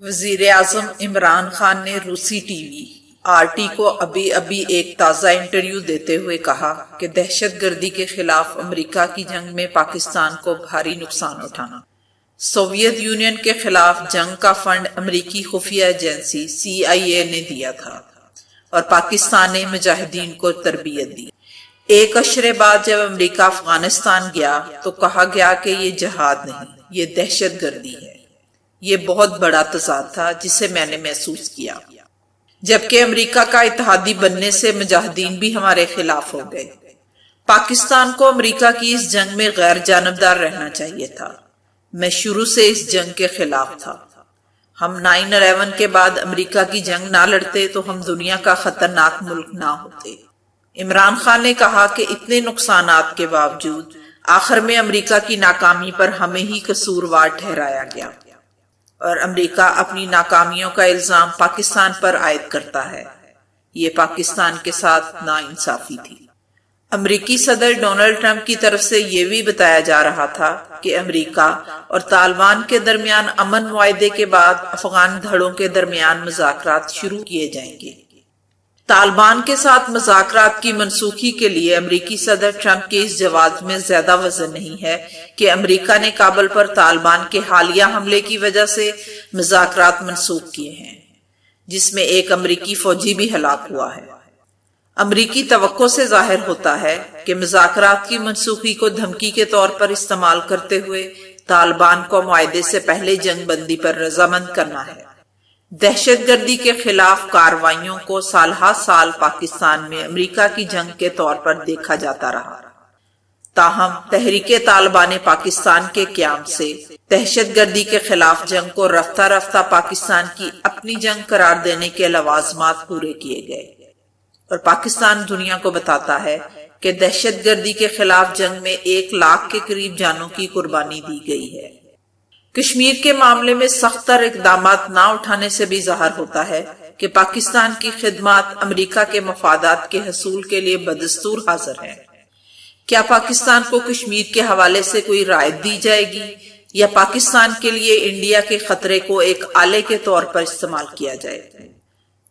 وزیر اعظم عمران خان نے روسی ٹی وی آر ٹی کو ابھی ایک تازہ انٹرویو دیتے ہوئے کہا کہ دہشت گردی کے خلاف امریکہ کی جنگ میں پاکستان کو بھاری نقصان اٹھانا۔ سوویت یونین کے خلاف جنگ کا فنڈ امریکی خفیہ ایجنسی CIA نے دیا تھا اور پاکستان نے مجاہدین کو تربیت دی۔ ایک عشرے بعد جب امریکہ افغانستان گیا تو کہا گیا کہ یہ جہاد نہیں، یہ دہشت گردی ہے۔ یہ بہت بڑا تضاد تھا جسے میں نے محسوس کیا، جبکہ امریکہ کا اتحادی بننے سے مجاہدین بھی ہمارے خلاف ہو گئے۔ پاکستان کو امریکہ کی اس جنگ میں غیر جانبدار رہنا چاہیے تھا۔ میں شروع سے اس جنگ کے خلاف تھا۔ ہم 9/11 کے بعد امریکہ کی جنگ نہ لڑتے تو ہم دنیا کا خطرناک ملک نہ ہوتے۔ عمران خان نے کہا کہ اتنے نقصانات کے باوجود آخر میں امریکہ کی ناکامی پر ہمیں ہی قصوروار ٹھہرایا گیا اور امریکہ اپنی ناکامیوں کا الزام پاکستان پر عائد کرتا ہے۔ یہ پاکستان کے ساتھ ناانصافی تھی۔ امریکی صدر ڈونلڈ ٹرمپ کی طرف سے یہ بھی بتایا جا رہا تھا کہ امریکہ اور طالبان کے درمیان امن معاہدے کے بعد افغان دھڑوں کے درمیان مذاکرات شروع کیے جائیں گے۔ طالبان کے ساتھ مذاکرات کی منسوخی کے لیے امریکی صدر ٹرمپ کے اس جواز میں زیادہ وزن نہیں ہے کہ امریکہ نے کابل پر طالبان کے حالیہ حملے کی وجہ سے مذاکرات منسوخ کیے ہیں، جس میں ایک امریکی فوجی بھی ہلاک ہوا ہے۔ امریکی توقع سے ظاہر ہوتا ہے کہ مذاکرات کی منسوخی کو دھمکی کے طور پر استعمال کرتے ہوئے طالبان کو معاہدے سے پہلے جنگ بندی پر رضامند کرنا ہے۔ دہشت گردی کے خلاف کارروائیوں کو سال ہر سال پاکستان میں امریکہ کی جنگ کے طور پر دیکھا جاتا رہا، تاہم تحریک طالبان پاکستان کے قیام سے دہشت گردی کے خلاف جنگ کو رفتہ رفتہ پاکستان کی اپنی جنگ قرار دینے کے لوازمات پورے کیے گئے اور پاکستان دنیا کو بتاتا ہے کہ دہشت گردی کے خلاف جنگ میں 1 لاکھ کے قریب جانوں کی قربانی دی گئی ہے۔ کشمیر کے معاملے میں سخت تر اقدامات نہ اٹھانے سے بھی ظاہر ہوتا ہے کہ پاکستان کی خدمات امریکہ کے مفادات کے حصول کے لیے بدستور حاضر ہیں۔ کیا پاکستان کو کشمیر کے حوالے سے کوئی رعایت دی جائے گی یا پاکستان کے لیے انڈیا کے خطرے کو ایک آلے کے طور پر استعمال کیا جائے؟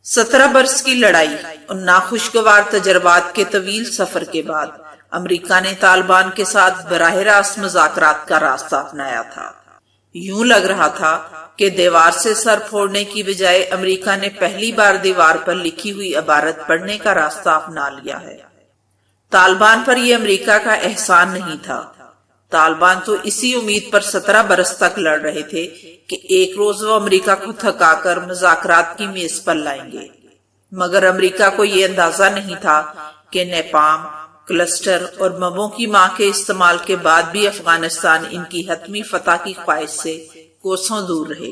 17 برس کی لڑائی اور ناخوشگوار تجربات کے طویل سفر کے بعد امریکہ نے طالبان کے ساتھ براہ راست مذاکرات کا راستہ اپنایا تھا۔ یوں لگ رہا تھا کہ دیوار سے سر پھوڑنے کی بجائے امریکہ نے پہلی بار دیوار پر لکھی ہوئی عبارت پڑھنے کا راستہ اپنا لیا ہے۔ طالبان پر یہ امریکہ کا احسان نہیں تھا۔ طالبان تو اسی امید پر 17 برس تک لڑ رہے تھے کہ ایک روز وہ امریکہ کو تھکا کر مذاکرات کی میز پر لائیں گے، مگر امریکہ کو یہ اندازہ نہیں تھا کہ نیپام، کلسٹر اور بموں کی ماں کے استعمال کے بعد بھی افغانستان ان کی حتمی فتح کی خواہش سے کوسوں دور رہے۔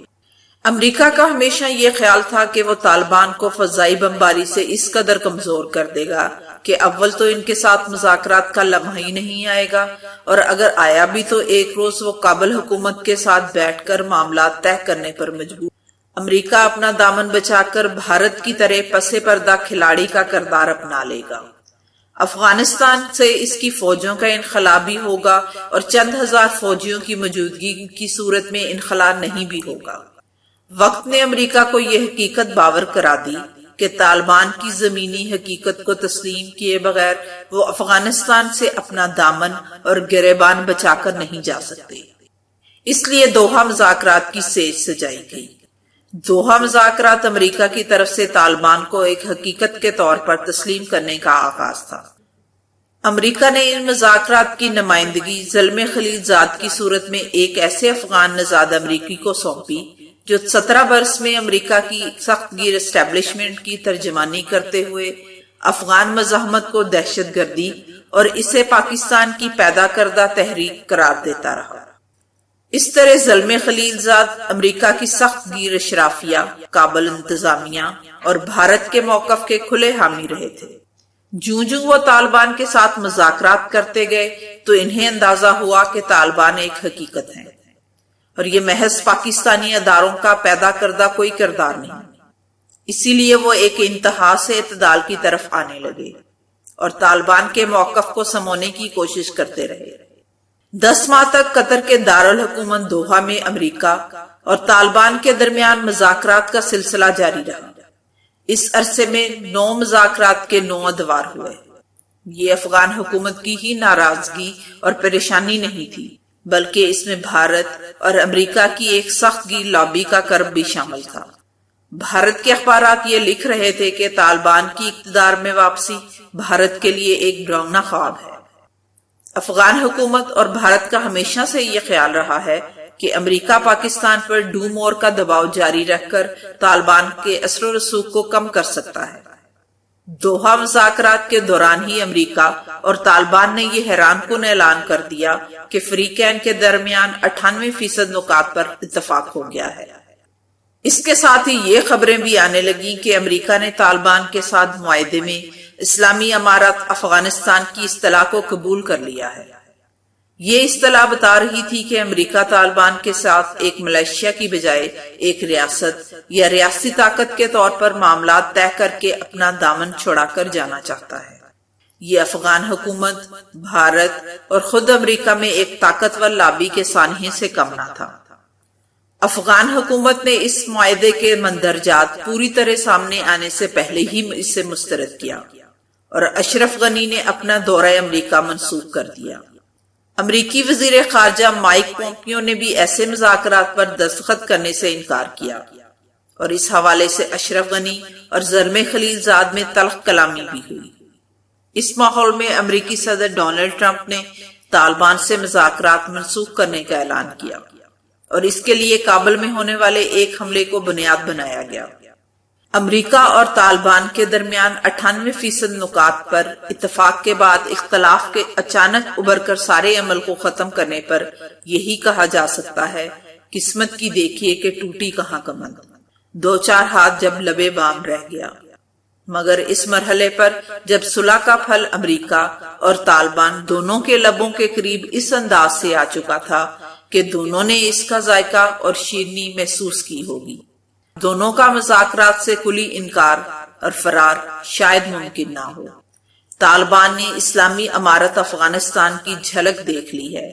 امریکہ کا ہمیشہ یہ خیال تھا کہ وہ طالبان کو فضائی بمباری سے اس قدر کمزور کر دے گا کہ اول تو ان کے ساتھ مذاکرات کا لمحہ ہی نہیں آئے گا، اور اگر آیا بھی تو ایک روز وہ کابل حکومت کے ساتھ بیٹھ کر معاملات طے کرنے پر مجبور۔ امریکہ اپنا دامن بچا کر بھارت کی طرح پس پردہ کھلاڑی کا کردار اپنا لے گا۔ افغانستان سے اس کی فوجوں کا انخلا بھی ہوگا اور چند ہزار فوجیوں کی موجودگی کی صورت میں انخلا نہیں بھی ہوگا۔ وقت نے امریکہ کو یہ حقیقت باور کرا دی کہ طالبان کی زمینی حقیقت کو تسلیم کیے بغیر وہ افغانستان سے اپنا دامن اور گریبان بچا کر نہیں جا سکتے۔ اس لیے دوحہ مذاکرات کی سیج سجائی گئی۔ دوحہ مذاکرات امریکہ کی طرف سے طالبان کو ایک حقیقت کے طور پر تسلیم کرنے کا آغاز تھا۔ امریکہ نے ان مذاکرات کی نمائندگی زلمے خلیل زاد کی صورت میں ایک ایسے افغان نژاد امریکی کو سونپی جو 17 برس میں امریکہ کی سخت گیر اسٹیبلشمنٹ کی ترجمانی کرتے ہوئے افغان مزاحمت کو دہشت گردی اور اسے پاکستان کی پیدا کردہ تحریک قرار دیتا رہا۔ اس طرح زلمے خلیل زاد امریکہ کی سخت گیر اشرافیہ، کابل انتظامیہ اور بھارت کے موقف کے کھلے حامی رہے تھے۔ جوں جوں وہ طالبان کے ساتھ مذاکرات کرتے گئے تو انہیں اندازہ ہوا کہ طالبان ایک حقیقت ہے اور یہ محض پاکستانی اداروں کا پیدا کردہ کوئی کردار نہیں۔ اسی لیے وہ ایک انتہا سے اعتدال کی طرف آنے لگے اور طالبان کے موقف کو سمونے کی کوشش کرتے رہے۔ 10 ماہ تک قطر کے دارالحکومت دوحہ میں امریکہ اور طالبان کے درمیان مذاکرات کا سلسلہ جاری رہا۔ اس عرصے میں 9 مذاکرات کے 9 ادوار ہوئے۔ یہ افغان حکومت کی ہی ناراضگی اور پریشانی نہیں تھی، بلکہ اس میں بھارت اور امریکہ کی ایک سخت گیر لابی کا کرب بھی شامل تھا۔ بھارت کے اخبارات یہ لکھ رہے تھے کہ طالبان کی اقتدار میں واپسی بھارت کے لیے ایک ڈراؤنا خواب ہے۔ افغان حکومت اور بھارت کا ہمیشہ سے یہ خیال رہا ہے کہ امریکہ پاکستان پر ڈوم اور کا دباؤ جاری رکھ کر طالبان کے اثر و رسوخ کو کم کر سکتا ہے۔ دوحہ مذاکرات کے دوران ہی امریکہ اور طالبان نے یہ حیران کن اعلان کر دیا کہ فریقین کے درمیان 98% نکات پر اتفاق ہو گیا ہے۔ اس کے ساتھ ہی یہ خبریں بھی آنے لگیں کہ امریکہ نے طالبان کے ساتھ معاہدے میں اسلامی امارت افغانستان کی اصطلاح کو قبول کر لیا ہے۔ یہ اصطلاح بتا رہی تھی کہ امریکہ طالبان کے ساتھ ایک ملیشیا کی بجائے ایک ریاست یا ریاستی طاقت کے طور پر معاملات طے کر کے اپنا دامن چھڑا کر جانا چاہتا ہے۔ یہ افغان حکومت، بھارت اور خود امریکہ میں ایک طاقتور لابی کے سانحے سے کم نہ تھا۔ افغان حکومت نے اس معاہدے کے مندرجات پوری طرح سامنے آنے سے پہلے ہی اسے مسترد کیا اور اشرف غنی نے اپنا دورہ امریکہ منسوخ کر دیا۔ امریکی وزیر خارجہ مائک پومپیو نے بھی ایسے مذاکرات پر دستخط کرنے سے انکار کیا، اور اس حوالے سے اشرف غنی اور زلمے خلیل زاد میں تلخ کلامی بھی ہوئی۔ اس ماحول میں امریکی صدر ڈونلڈ ٹرمپ نے طالبان سے مذاکرات منسوخ کرنے کا اعلان کیا، اور اس کے لیے کابل میں ہونے والے ایک حملے کو بنیاد بنایا گیا۔ امریکہ اور طالبان کے درمیان 98% نکات پر اتفاق کے بعد اختلاف کے اچانک ابھر کر سارے عمل کو ختم کرنے پر یہی کہا جا سکتا ہے، قسمت کی دیکھیے کہ ٹوٹی کہاں کمند، 2-4 ہاتھ جب لبے بام رہ گیا۔ مگر اس مرحلے پر جب صلح کا پھل امریکہ اور طالبان دونوں کے لبوں کے قریب اس انداز سے آ چکا تھا کہ دونوں نے اس کا ذائقہ اور شیرنی محسوس کی ہوگی، دونوں کا مذاکرات سے کلی انکار اور فرار شاید ممکن نہ ہو۔ طالبان نے اسلامی امارت افغانستان کی جھلک دیکھ لی ہے،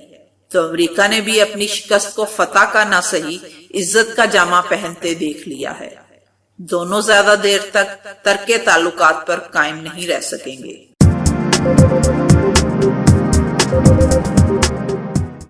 تو امریکہ نے بھی اپنی شکست کو فتح کا نہ صحیح عزت کا جامہ پہنتے دیکھ لیا ہے۔ دونوں زیادہ دیر تک ترک تعلقات پر قائم نہیں رہ سکیں گے۔